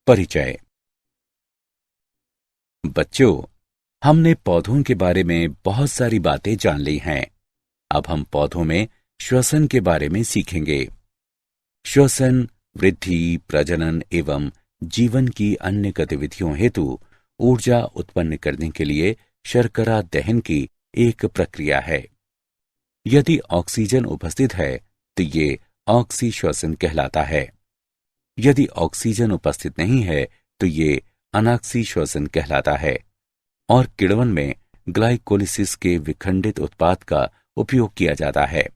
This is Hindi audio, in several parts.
परिचय। बच्चों, हमने पौधों के बारे में बहुत सारी बातें जान ली हैं। अब हम पौधों में श्वसन के बारे में सीखेंगे। श्वसन वृद्धि, प्रजनन एवं जीवन की अन्य गतिविधियों हेतु ऊर्जा उत्पन्न करने के लिए शर्करा दहन की एक प्रक्रिया है। यदि ऑक्सीजन उपस्थित है तो ये ऑक्सी श्वसन कहलाता है। यदि ऑक्सीजन उपस्थित नहीं है तो ये अनाक्सी श्वसन कहलाता है। और किण्वन में ग्लाइकोलिसिस के विखंडित उत्पाद का उपयोग किया जाता है।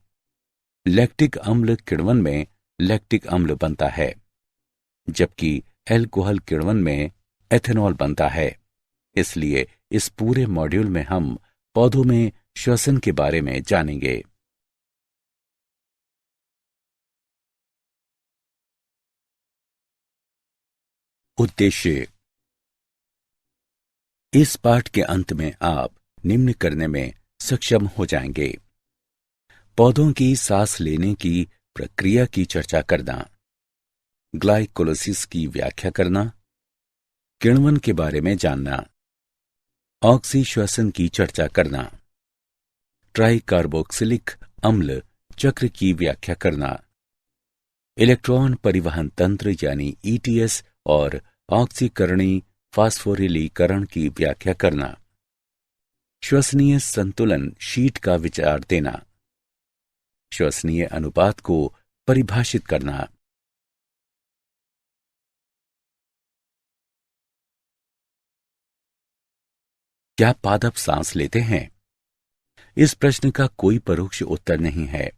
लैक्टिक अम्ल किण्वन में लैक्टिक अम्ल बनता है, जबकि एल्कोहल किण्वन में एथेनॉल बनता है। इसलिए इस पूरे मॉड्यूल में हम पौधों में श्वसन के बारे में जानेंगे। उद्देश्य। इस पाठ के अंत में आप निम्न करने में सक्षम हो जाएंगे: पौधों की सांस लेने की प्रक्रिया की चर्चा करना, ग्लाइकोलिसिस की व्याख्या करना, किण्वन के बारे में जानना, ऑक्सी श्वसन की चर्चा करना, ट्राइकार्बोक्सिलिक अम्ल चक्र की व्याख्या करना, इलेक्ट्रॉन परिवहन तंत्र यानी ईटीएस और ऑक्सीकरणी फास्फोरिलीकरण की व्याख्या करना, श्वसनीय संतुलन शीट का विचार देना, श्वसनीय अनुपात को परिभाषित करना। क्या पादप सांस लेते हैं? इस प्रश्न का कोई परोक्ष उत्तर नहीं है।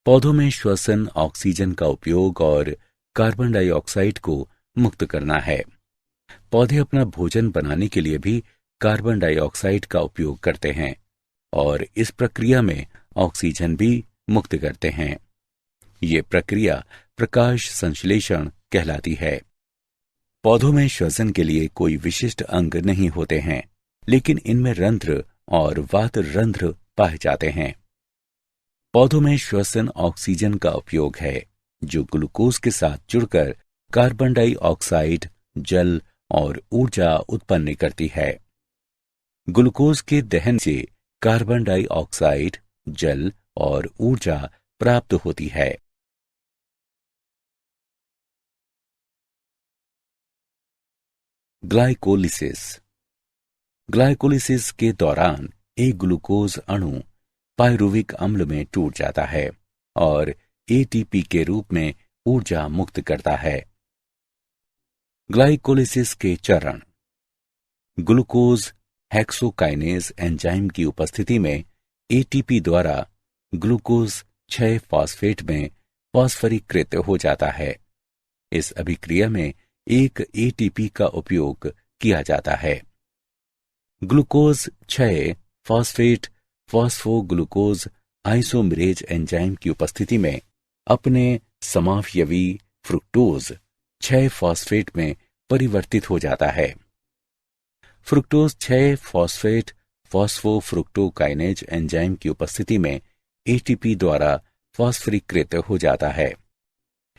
पौधों में श्वसन ऑक्सीजन का उपयोग और कार्बन डाइऑक्साइड को मुक्त करना है। पौधे अपना भोजन बनाने के लिए भी कार्बन डाइऑक्साइड का उपयोग करते हैं और इस प्रक्रिया में ऑक्सीजन भी मुक्त करते हैं। ये प्रक्रिया प्रकाश संश्लेषण कहलाती है। पौधों में श्वसन के लिए कोई विशिष्ट अंग नहीं होते हैं, लेकिन इनमें रंध्र और वात रंध्र पाए जाते हैं। पौधों में श्वसन ऑक्सीजन का उपयोग है, जो ग्लूकोज के साथ जुड़कर कार्बन डाइऑक्साइड, जल और ऊर्जा उत्पन्न करती है। ग्लूकोज के दहन से कार्बन डाइऑक्साइड, जल और ऊर्जा प्राप्त होती है। ग्लाइकोलिसिस। ग्लाइकोलिसिस के दौरान एक ग्लूकोज अणु पायरुविक अम्ल में टूट जाता है और एटीपी के रूप में ऊर्जा मुक्त करता है। ग्लाइकोलिसिस के चरण। ग्लूकोज हेक्सोकाइनेज एंजाइम की उपस्थिति में एटीपी द्वारा ग्लूकोज 6 फॉस्फेट में फॉस्फरीकृत हो जाता है। इस अभिक्रिया में एक एटीपी का उपयोग किया जाता है। ग्लूकोज 6 फॉस्फेट फॉस्फोग्लूकोज आइसोमेरेज एंजाइम की उपस्थिति में अपने समावयवी फ्रुक्टोज 6 फॉस्फेट में परिवर्तित हो जाता है। फ्रुक्टोज 6 फॉस्फेट फॉस्फोफ्रुक्टोकाइनेज एंजाइम की उपस्थिति में एटीपी द्वारा फॉस्फरीकृत हो जाता है।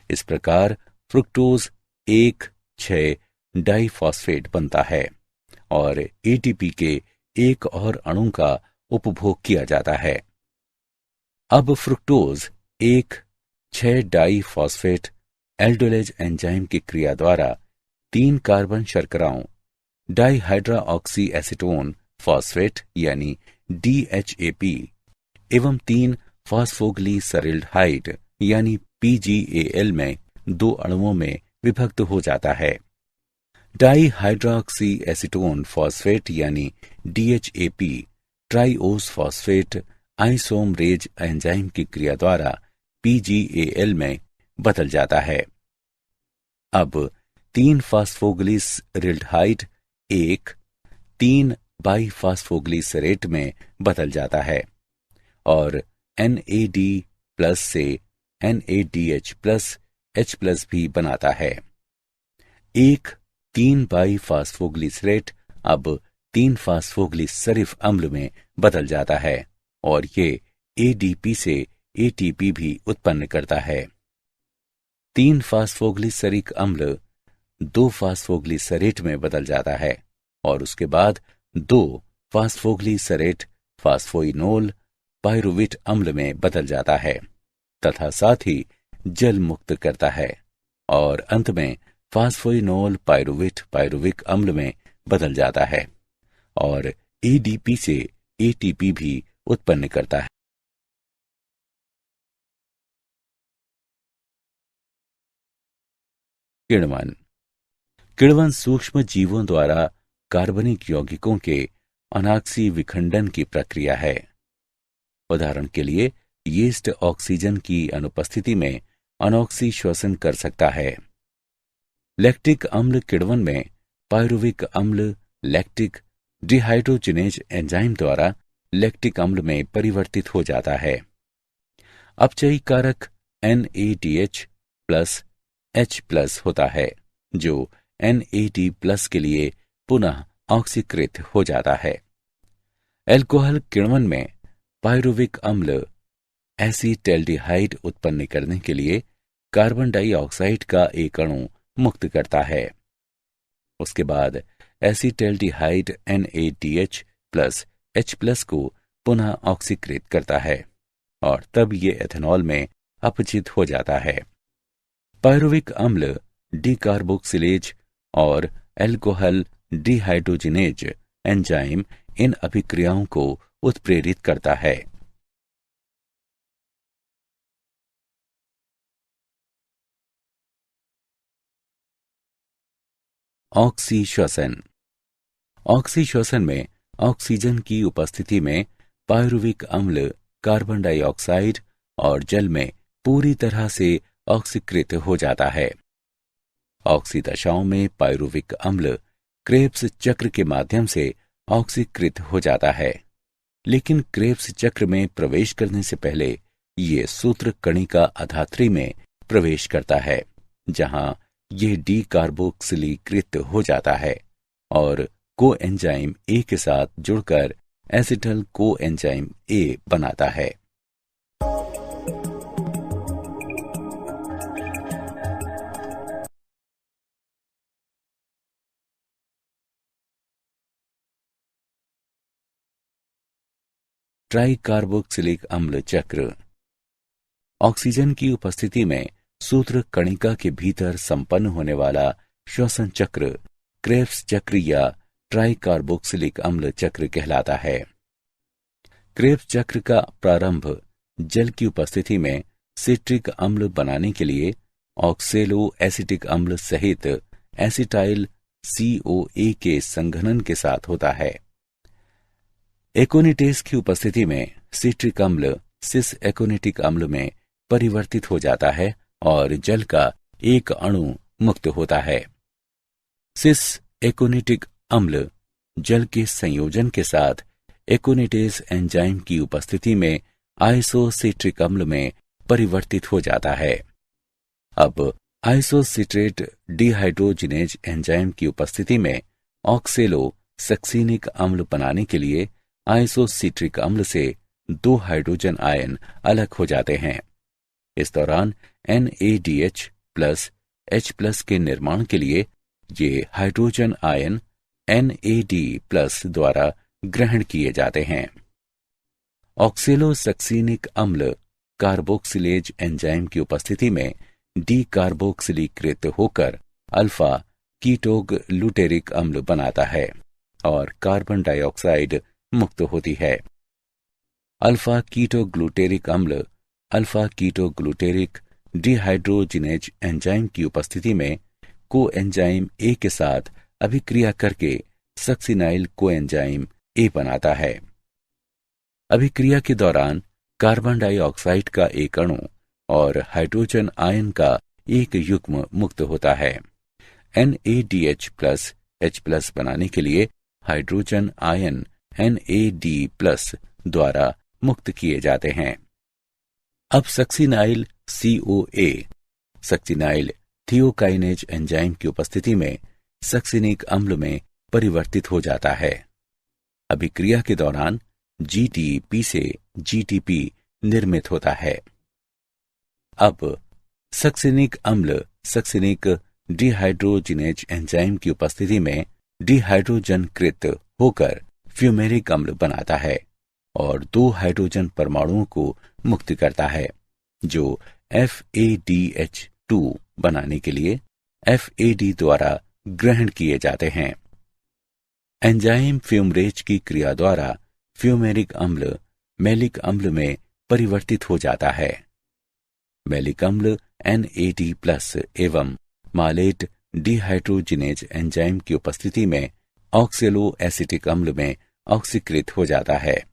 इस प्रकार फ्रुक्टोज 1,6 डाइफॉस्फेट बनता है और एटीपी के एक और अणु का उपभोग किया जाता है। अब फ्रुक्टोज 1,6 डाइफॉस्फेट एल्डोलेज एंजाइम की क्रिया द्वारा 3 कार्बन शर्कराओं डाइहाइड्रोऑक्सी एसीटोन फॉस्फेट यानी DHAP एवं 3 फॉस्फोग्लिसरल्डिहाइड यानी PGAL में 2 अणुओं में विभक्त हो जाता है। डाइहाइड्रोऑक्सी एसीटोन फॉस्फेट यानी DHAP ट्राइओस फॉस्फेट आइसोमरेज एंजाइम की क्रिया द्वारा PGAL में बदल जाता है। अब 3 फॉस्फोग्लिसरल्डिहाइड 3 बाइफॉस्फोग्लिसरेट में बदल जाता है और NAD+ से NADH+ H+ भी बनाता है। 3 बाइफॉस्फोग्लिसरेट अब 3 फॉस्फोग्लिसरिफ अम्ल में बदल जाता है और ये ADP से एटीपी भी उत्पन्न करता है। 3 फास्फोग्लिसरिक अम्ल 2 फास्फोग्लिसरेट में बदल जाता है और उसके बाद 2 फास्फोग्लिसरेट फास्फोइनोल पायरुवेट अम्ल में बदल जाता है तथा साथ ही जल मुक्त करता है और अंत में फास्फोइनोल पायरुवेट पायरुविक अम्ल में बदल जाता है और एडीपी से एटीपी भी उत्पन्न करता है। किण्वन। किण्वन सूक्ष्म जीवों द्वारा कार्बनिक यौगिकों के अनाक्सी विखंडन की प्रक्रिया है। उदाहरण के लिए यीस्ट ऑक्सीजन की अनुपस्थिति में अनॉक्सी श्वसन कर सकता है। लैक्टिक अम्ल किण्वन में पायरुविक अम्ल लैक्टिक डिहाइड्रोजिनेज एंजाइम द्वारा लैक्टिक अम्ल में परिवर्तित हो जाता है। अपचयी कारक NADH प्लस H प्लस होता है जो NAD+ के लिए पुनः ऑक्सीकृत हो जाता है। एल्कोहल किण्वन में पायरुविक अम्ल एसीटैल्डिहाइड उत्पन्न करने के लिए कार्बन डाइऑक्साइड का एक अणु मुक्त करता है। उसके बाद एसीटैल्डिहाइड NADH प्लस H+ को पुनः ऑक्सीकृत करता है और तब ये एथेनॉल में अपचित हो जाता है। पायरुविक अम्ल डीकार्बोक्सिलेज और एल्कोहल डिहाइड्रोजिनेज एंजाइम इन अभिक्रियाओं को उत्प्रेरित करता है। ऑक्सीश्वसन। ऑक्सीश्वसन में ऑक्सीजन की उपस्थिति में पायरुविक अम्ल कार्बन डाइऑक्साइड और जल में पूरी तरह से ऑक्सीकृत हो जाता है। ऑक्सी दशाओं में पायरुविक अम्ल क्रेब्स चक्र के माध्यम से ऑक्सीकृत हो जाता है, लेकिन क्रेब्स चक्र में प्रवेश करने से पहले ये सूत्र कणिका अधात्री में प्रवेश करता है, जहां ये डीकार्बोक्सिलीकृत हो जाता है और कोएंजाइम ए के साथ जुड़कर एसिटल कोएंजाइम ए बनाता है। ट्राइकार्बोक्सिलिक अम्ल चक्र। ऑक्सीजन की उपस्थिति में सूत्र कणिका के भीतर संपन्न होने वाला श्वसन चक्र क्रेब्स चक्र या ट्राइकार्बोक्सिलिक अम्ल चक्र कहलाता है। क्रेब्स चक्र का प्रारंभ जल की उपस्थिति में सिट्रिक अम्ल बनाने के लिए ऑक्सेलो एसिटिक अम्ल सहित एसिटाइल COA के संघनन के साथ होता है। एकोनिटेस की उपस्थिति में सिट्रिक अम्ल सिस एकोनिटिक अम्ल में परिवर्तित हो जाता है और जल का एक अणु मुक्त होता है। सिस एकोनिटिक अम्ल जल के संयोजन के साथ एकोनिटेस एंजाइम की उपस्थिति में आइसोसिट्रिक अम्ल में परिवर्तित हो जाता है। अब आइसोसिट्रेट डिहाइड्रोजिनेज एंजाइम की उपस्थिति में ऑक्सेलो सक्सीनिक अम्ल बनाने के लिए आइसोसिट्रिक अम्ल से 2 हाइड्रोजन आयन अलग हो जाते हैं। इस दौरान NADH प्लस H+ के निर्माण के लिए ये हाइड्रोजन आयन NAD+ द्वारा ग्रहण किए जाते हैं। ऑक्सेलोसक्सीनिक अम्ल कार्बोक्सिलेज एंजाइम की उपस्थिति में डीकार्बोक्सिलीकृत होकर अल्फा कीटोग्लूटेरिक अम्ल बनाता है और कार्बन डाइऑक्साइड मुक्त होती है। अल्फा कीटोग्लूटेरिक अम्ल अल्फा कीटोग्लूटेरिक डिहाइड्रोजिनेज एंजाइम की उपस्थिति में कोएंजाइम ए के साथ अभिक्रिया करके सक्सिनाइल कोएंजाइम ए बनाता है। अभिक्रिया के दौरान कार्बन डाइऑक्साइड का एक अणु और हाइड्रोजन आयन का एक युग्म मुक्त होता है। NADH प्लस H+ बनाने के लिए हाइड्रोजन आयन NAD+ द्वारा मुक्त किए जाते हैं। अब सक्सिनाइल COA सक्सिनाइल थियोकाइनेज एंजाइम की उपस्थिति में सक्सिनिक अम्ल में परिवर्तित हो जाता है। अभिक्रिया के दौरान GTP से GTP निर्मित होता है। अब सक्सिनिक अम्ल सक्सिनिक डिहाइड्रोजिनेज एंजाइम की उपस्थिति में डिहाइड्रोजनकृत होकर फ्यूमेरिक अम्ल बनाता है और 2 हाइड्रोजन परमाणुओं को मुक्त करता है, जो FADH2 बनाने के लिए FAD द्वारा ग्रहण किए जाते हैं। एंजाइम फ्यूमरेज की क्रिया द्वारा फ्यूमेरिक अम्ल मैलिक अम्ल में परिवर्तित हो जाता है। मैलिक अम्ल NAD+ एवं मालेट डिहाइड्रोजिनेज एंजाइम की उपस्थिति में ऑक्सेलो एसिटिक अम्ल में ऑक्सीकृत हो जाता है।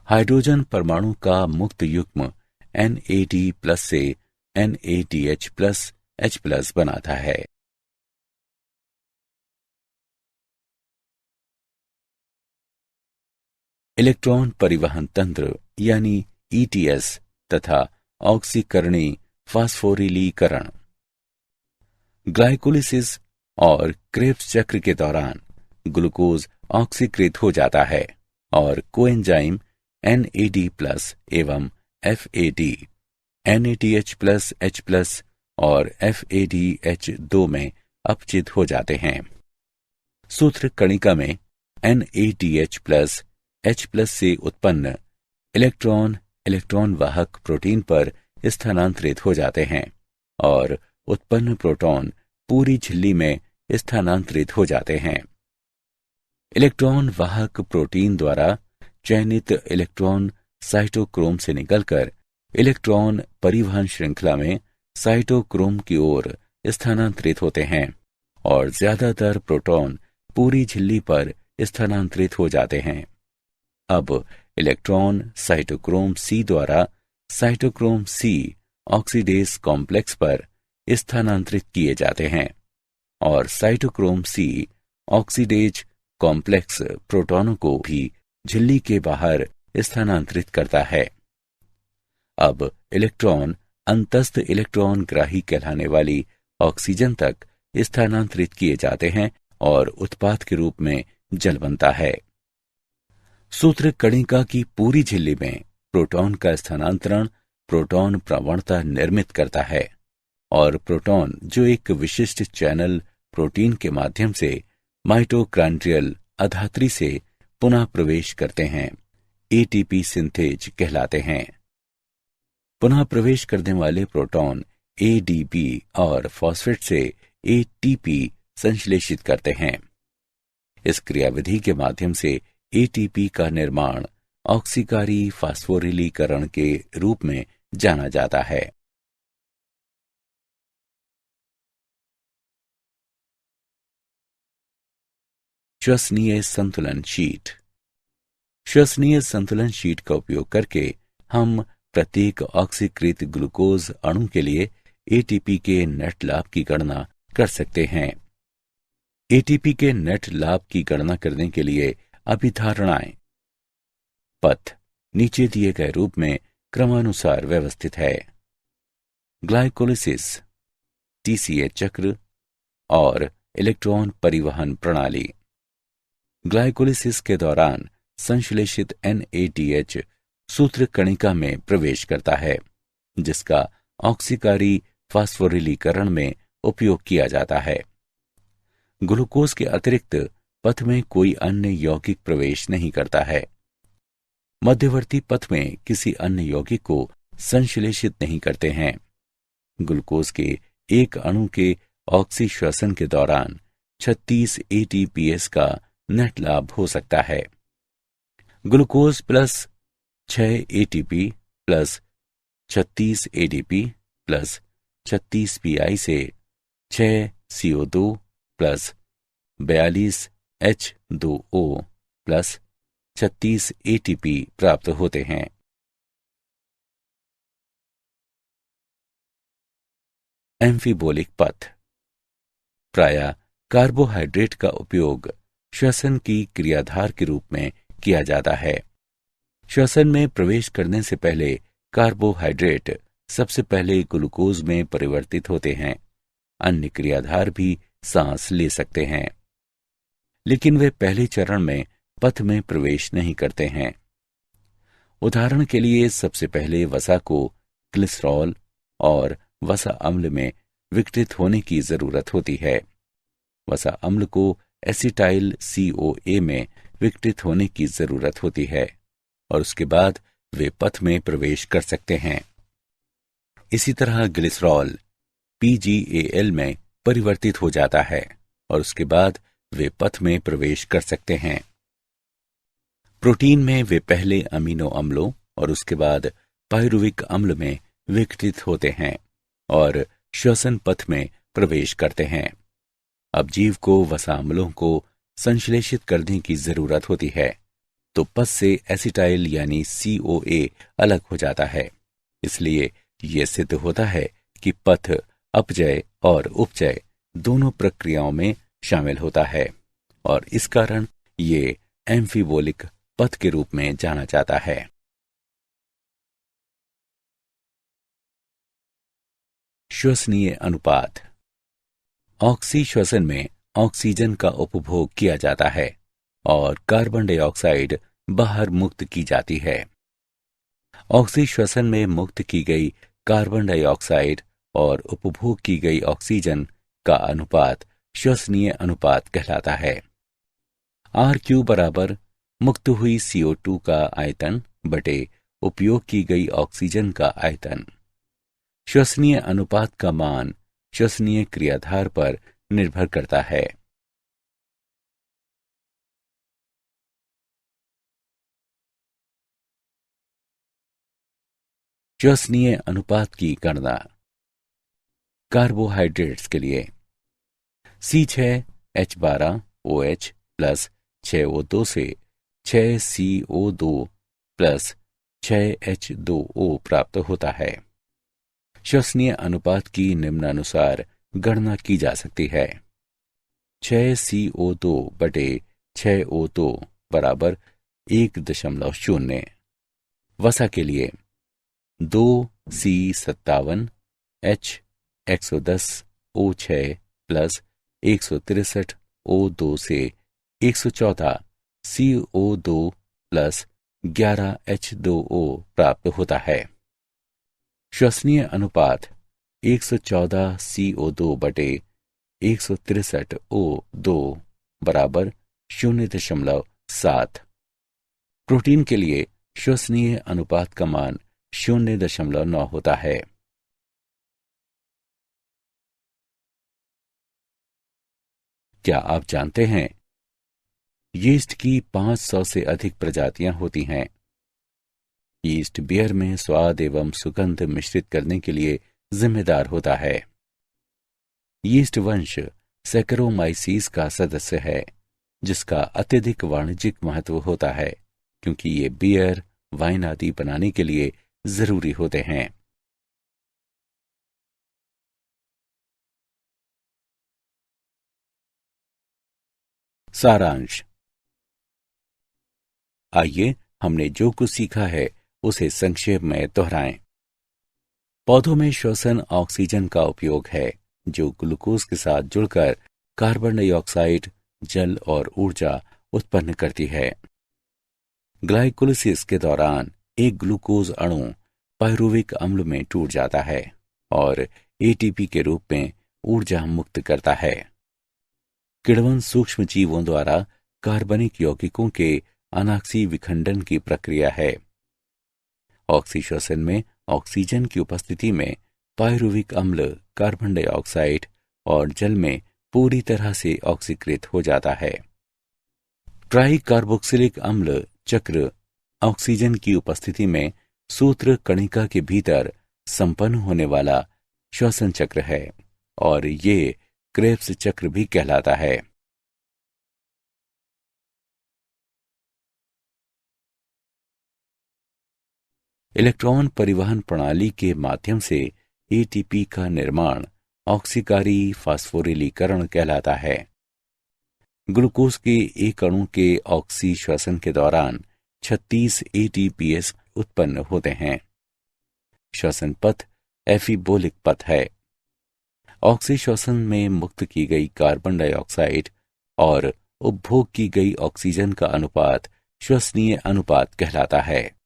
हाइड्रोजन परमाणु का मुक्त युग्म NAD+ से NADH+H+ बनाता है। इलेक्ट्रॉन परिवहन तंत्र यानी ETS तथा ऑक्सीकरणी फास्फोरिलीकरण। ग्लाइकोलिसिस और क्रेब्स चक्र के दौरान ग्लूकोज ऑक्सीकृत हो जाता है और कोएंजाइम NAD+ एवं FAD NADH+H+ और FADH2 में अपचित हो जाते हैं। सूत्र कणिका में NADH+H+ से उत्पन्न इलेक्ट्रॉन वाहक प्रोटीन पर स्थानांतरित हो जाते हैं और उत्पन्न प्रोटॉन पूरी झिल्ली में स्थानांतरित हो जाते हैं। इलेक्ट्रॉन वाहक प्रोटीन द्वारा चयनित इलेक्ट्रॉन साइटोक्रोम से निकलकर इलेक्ट्रॉन परिवहन श्रृंखला में साइटोक्रोम की ओर स्थानांतरित होते हैं और ज्यादातर प्रोटॉन पूरी झिल्ली पर स्थानांतरित हो जाते हैं। अब इलेक्ट्रॉन साइटोक्रोम C द्वारा साइटोक्रोम C ऑक्सीडेज कॉम्प्लेक्स पर स्थानांतरित किए जाते हैं और साइटोक्रोम C ऑक्सीडेज कॉम्प्लेक्स प्रोटॉनों को भी झिल्ली के बाहर स्थानांतरित करता है। अब इलेक्ट्रॉन अंतस्थ इलेक्ट्रॉन ग्राही कहलाने वाली ऑक्सीजन तक स्थानांतरित किए जाते हैं और उत्पाद के रूप में जल बनता है। सूत्र कणिका की पूरी झिल्ली में प्रोटॉन का स्थानांतरण प्रोटॉन प्रवणता निर्मित करता है और प्रोटॉन जो एक विशिष्ट चैनल प्रोटीन के माध्यम से माइटोकॉन्ड्रियल अधात्री से पुनः प्रवेश करते हैं ATP सिंथेज कहलाते हैं। पुनः प्रवेश करने वाले प्रोटॉन ADP और फॉस्फेट से ATP संश्लेषित करते हैं। इस क्रियाविधि के माध्यम से ATP का निर्माण ऑक्सीकारी फास्फोरिलीकरण के रूप में जाना जाता है। श्वसनीय संतुलन शीट। श्वसनीय संतुलन शीट का उपयोग करके हम प्रत्येक ऑक्सीकृत ग्लूकोज अणु के लिए ATP के नेट लाभ की गणना कर सकते हैं। ATP के नेट लाभ की गणना करने के लिए अभिधारणाएं। पथ नीचे दिए गए रूप में क्रमानुसार व्यवस्थित है। ग्लाइकोलिसिस TCA चक्र और इलेक्ट्रॉन परिवहन प्रणाली। ग्लाइकोलिसिस के दौरान संश्लेषित NADH सूत्र कणिका में प्रवेश करता है, जिसका ऑक्सीकारी फास्फोरिलीकरण में उपयोग किया जाता है। ग्लूकोज के अतिरिक्त पथ में कोई अन्य यौगिक प्रवेश नहीं करता है। मध्यवर्ती पथ में किसी अन्य यौगिक को संश्लेषित नहीं करते हैं। ग्लूकोज के एक अणु के ऑक्सीश्वसन के दौरान 36 ATPase का नेट लाभ हो सकता है। Glucose plus 6 ATP plus 36 ADP plus 36 PI से 6 CO2 plus 42 H2O plus 36 ATP प्राप्त होते हैं। एम्फीबोलिक पथ। प्रायः कार्बोहाइड्रेट का उपयोग श्वसन की क्रियाधार के रूप में किया जाता है। श्वसन में प्रवेश करने से पहले कार्बोहाइड्रेट सबसे पहले ग्लूकोज में परिवर्तित होते हैं। अन्य क्रियाधार भी सांस ले सकते हैं, लेकिन वे पहले चरण में पथ में प्रवेश नहीं करते हैं। उदाहरण के लिए सबसे पहले वसा को ग्लिसरॉल और वसा अम्ल में विघटित होने की जरूरत होती है। वसा अम्ल को एसिटाइल CoA में विघटित होने की जरूरत होती है और उसके बाद वे पथ में प्रवेश कर सकते हैं। इसी तरह ग्लिसरॉल PgAl में परिवर्तित हो जाता है और उसके बाद वे पथ में प्रवेश कर सकते हैं। प्रोटीन में वे पहले अमीनो अम्लों और उसके बाद पायरुविक अम्ल में विघटित होते हैं और श्वसन पथ में प्रवेश करते हैं। अब जीव को वसा अम्लों को संश्लेषित करने की जरूरत होती है, तो पथ से एसिटाइल यानी CoA अलग हो जाता है। इसलिए यह सिद्ध होता है कि पथ अपचय और उपचय दोनों प्रक्रियाओं में शामिल होता है और इस कारण ये एम्फीबोलिक पथ के रूप में जाना जाता है। श्वसनीय अनुपात। ऑक्सी श्वसन में ऑक्सीजन का उपभोग किया जाता है और कार्बन डाइऑक्साइड बाहर मुक्त की जाती है। ऑक्सी श्वसन में मुक्त की गई कार्बन डाइऑक्साइड और उपभोग की गई ऑक्सीजन का अनुपात श्वसनीय अनुपात कहलाता है। RQ बराबर मुक्त हुई CO2 का आयतन बटे उपयोग की गई ऑक्सीजन का आयतन। श्वसनीय अनुपात का मान श्वसनीय क्रियाधार पर निर्भर करता है। श्वसनीय अनुपात की गणना। कार्बोहाइड्रेट्स के लिए C6H12OH प्लस 6O2 से 6CO2 प्लस 6H2O प्राप्त होता है। श्वसनीय अनुपात की निम्नानुसार गणना की जा सकती है। 6CO2 बटे 6O2 बराबर 1.0। वसा के लिए 2C57H110O6 प्लस 163O2 से 114 CO2 प्लस 11H2O प्राप्त होता है। श्वसनीय अनुपात 114 CO2 बटे 163O2 बराबर 0.7। प्रोटीन के लिए श्वसनीय अनुपात का मान 0.9 होता है। क्या आप जानते हैं यीस्ट की 500 से अधिक प्रजातियां होती हैं। यीस्ट बियर में स्वाद एवं सुगंध मिश्रित करने के लिए जिम्मेदार होता है। यीस्ट वंश सैकरोमाइसीस का सदस्य है, जिसका अत्यधिक वाणिज्यिक महत्व होता है क्योंकि ये बियर, वाइन आदि बनाने के लिए जरूरी होते हैं। सारांश। आइए हमने जो कुछ सीखा है उसे संक्षेप में दोहराएं। पौधों में श्वसन ऑक्सीजन का उपयोग है, जो ग्लूकोज के साथ जुड़कर कार्बन डाइऑक्साइड, जल और ऊर्जा उत्पन्न करती है। ग्लाइकोलिसिस के दौरान एक ग्लूकोज अणु पायरुविक अम्ल में टूट जाता है और एटीपी के रूप में ऊर्जा मुक्त करता है। किण्वन सूक्ष्म जीवों द्वारा कार्बनिक यौगिकों के अनाक्सी विखंडन की प्रक्रिया है। ऑक्सीश्वसन में ऑक्सीजन की उपस्थिति में पायरुविक अम्ल कार्बन डाइऑक्साइड और जल में पूरी तरह से ऑक्सीकृत हो जाता है। ट्राई कार्बोक्सिलिक अम्ल चक्र ऑक्सीजन की उपस्थिति में सूत्र कणिका के भीतर संपन्न होने वाला श्वसन चक्र है और ये क्रेब्स चक्र भी कहलाता है। इलेक्ट्रॉन परिवहन प्रणाली के माध्यम से एटीपी का निर्माण ऑक्सीकारी फास्फोरिलीकरण कहलाता है। ग्लूकोज के एक अणु के ऑक्सी श्वसन के दौरान 36 एटीपीएस उत्पन्न होते हैं। श्वसन पथ एफिबोलिक पथ है। ऑक्सी श्वसन में मुक्त की गई कार्बन डाइऑक्साइड और उपभोग की गई ऑक्सीजन का अनुपात श्वसनीय अनुपात कहलाता है।